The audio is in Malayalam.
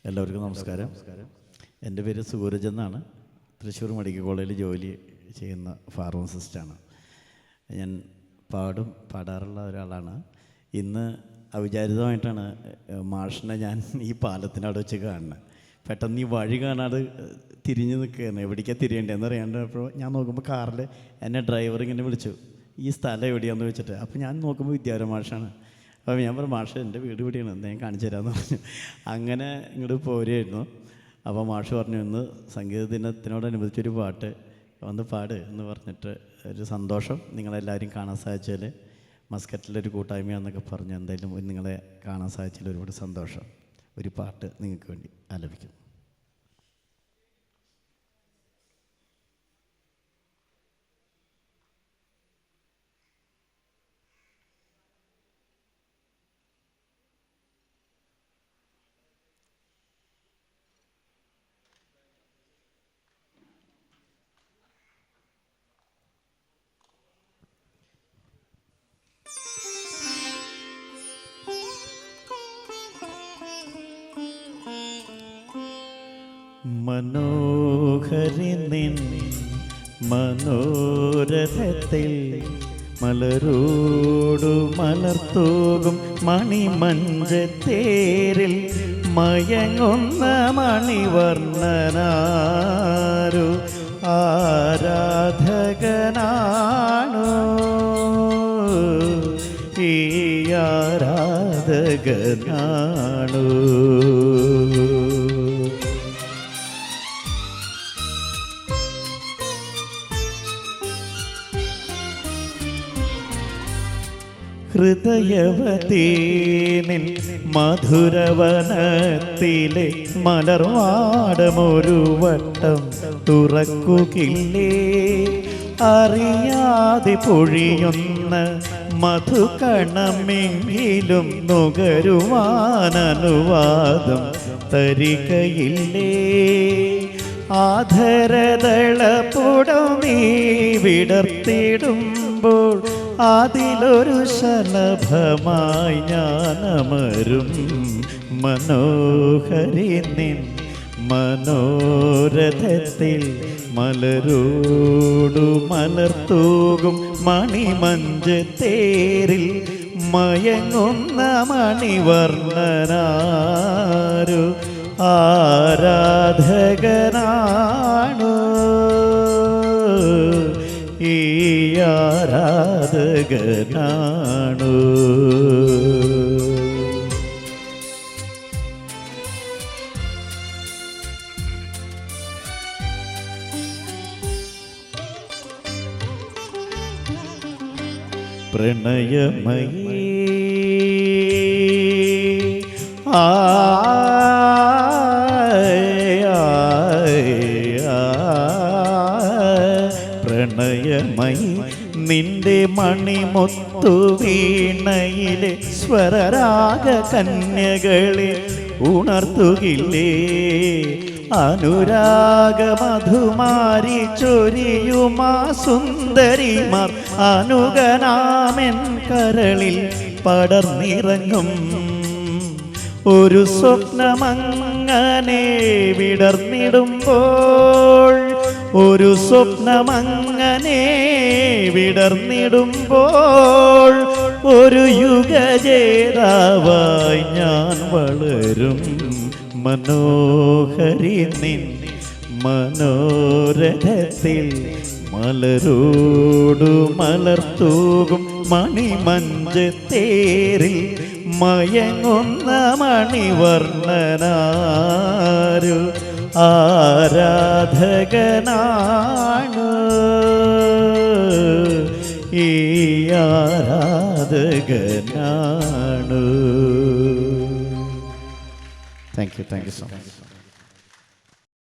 എല്ലാവർക്കും നമസ്കാരം. എൻ്റെ പേര് സൂരജ് എന്നാണ്. തൃശ്ശൂർ മെഡിക്കൽ കോളേജിൽ ജോലി ചെയ്യുന്ന ഫാർമസിസ്റ്റാണ് ഞാൻ. പാടാറുള്ള ഒരാളാണ്. ഇന്ന് അവിചാരിതമായിട്ടാണ് മാഷിനെ ഞാൻ ഈ പാലത്തിനവിടെ വെച്ച് കാണുന്നത്. പെട്ടെന്ന് ഈ വഴി കാണാതെ തിരിഞ്ഞ് നിൽക്കുകയാണ്, എവിടേക്കാണ് തിരിയേണ്ടതെന്ന് അറിയാണ്ടപ്പോൾ ഞാൻ നോക്കുമ്പോൾ കാറിൽ എന്നെ ഡ്രൈവർ ഇങ്ങനെ വിളിച്ചു, ഈ സ്ഥലം എവിടെയാണെന്ന് വെച്ചിട്ട്. അപ്പോൾ ഞാൻ നോക്കുമ്പോൾ വിദ്യാധരൻ മാഷാണ്. അപ്പോൾ ഞാൻ പറഞ്ഞു, മാഷ് എൻ്റെ വീട് ഇവിടെയാണ്, എന്താ ഞാൻ കാണിച്ചു തരാമെന്ന് പറഞ്ഞു. അങ്ങനെ ഇങ്ങോട്ട് പോരുമായിരുന്നു. അപ്പോൾ മാഷ് പറഞ്ഞു, ഇന്ന് സംഗീത ദിനത്തിനോടനുബന്ധിച്ചൊരു പാട്ട് വന്ന് പാട് എന്ന് പറഞ്ഞിട്ട് ഒരു സന്തോഷം. നിങ്ങളെല്ലാവരും കാണാൻ സാധിച്ചാൽ മസ്കറ്റിലൊരു കൂട്ടായ്മയാണെന്നൊക്കെ പറഞ്ഞു. എന്തായാലും നിങ്ങളെ കാണാൻ സാധിച്ചാൽ ഒരുപാട് സന്തോഷം. ഒരു പാട്ട് നിങ്ങൾക്ക് വേണ്ടി ആലപിക്കും. മനോഹരി നിൻ മനോരഥത്തിൽ മലരോടു മലർത്തൂകും മണിമഞ്ചത്തേരിൽ മയങ്ങുന്ന മണിവർണ്ണനാരു ആരാധകനാണു ഈ ആരാധകനാണു. ഹൃദയവതീനിൻ മധുരവനത്തിലെ മലർവാടമൊരു വട്ടം തുറക്കുകില്ലേ? അറിയാതെ പൊഴിയുന്ന മധുകണമെങ്കിലും നുകരുവാനനുവാദം തരികയില്ലേ? ആധരദളപുടം നീ വിടർത്തിടുമ്പോൾ അതിലൊരു ശലഭമായി ഞാനമരും. മനോഹരി നിൻ മനോരഥത്തിൽ മലരോടു മലർത്തൂകും മണിമഞ്ചത്തേരിൽ മയങ്ങുന്ന മണിവർണ്ണനാരു ആരാധകനാണു ഈ ആരാധകനാണു. പ്രണയമയീ പ്രണയമയി നിന്റെ മണിമുത്തു വീണയിലെ സ്വരരാഗ കന്യകളെ ഉണർത്തുകില്ലേ? അനുരാഗ മധുമാരി ചൊരിയുമാ സുന്ദരിമാർ അനുഗനാമെൻ കരളിൽ പടർന്നിറങ്ങും. ഒരു സ്വപ്നമങ്ങനെ വിടർന്നിടുമ്പോൾ, ഒരു സ്വപ്നമങ്ങനെ വിടർന്നിടുമ്പോൾ ഒരു യുഗജേതാവായി ഞാൻ വളരും. മനോഹരി നിൻ മനോരഥത്തിൽ മലരോടു മലർത്തൂകും മണിമഞ്ചത്തേരിൽ മയങ്ങുന്ന മണിവർണ്ണനാരു ആരാധകനാണു ഈ ആരാധകനാണു. Thank you so much.